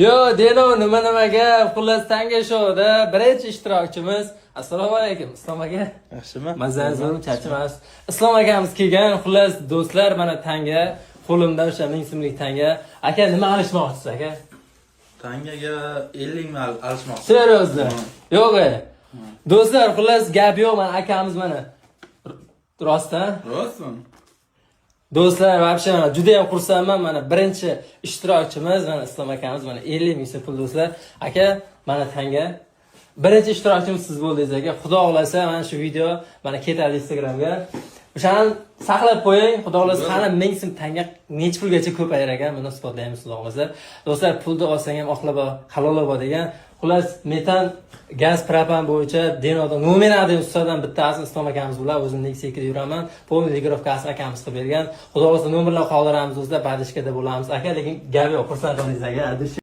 Yo, Deno, nima-nimaga, xullas tanga shouda birinchi ishtirokchimiz. Assalomu alaykum, Islom aka. Yaxshimi? Mazangiz charchamas. Islom akamiz kelgan, xullas do'stlar, mana tanga, qo'limda o'sha 1000 so'mlik tanga. Aka, nima alishmoqchisiz aka? Tangaga 50 ming alishmoqchi. Seriozda? Yo'q. Do'stlar, xullas gap yo'q, mana akamiz mana. Rostdan? Rostmi? Do'stlar, вообще mana juda ham xursandman. Mana birinchi ishtirokchimiz mana Islom akamiz mana 50 ming so'm pul do'stlar. Aka, mana tanga. Birinchi ishtirokchimiz siz bo'ldingiz aka. Xudo xolasa mana shu video mana ketadi Instagramga. O'shani saqlab qo'ying. Xudo xolasa qani 1000 so'm tanga necha pulgacha ko'payar ekan, buni isbotlaymiz xudo xolasa. Do'stlar, pulni olsang ham oqlabo, halol obo degan. Xullas, metan gaz propan bo'yicha Denodan nominalda ustadan bittasi Islom akamiz bilan o'zim Nexia yuraman. Polni ligirovkasini akamiz qilib bergan. Xudo xolasa nomerlar qoldiramiz do'stlar, badishkada bo'lamiz. Aka, lekin gap yo'q, xursand bo'ldingiz aka.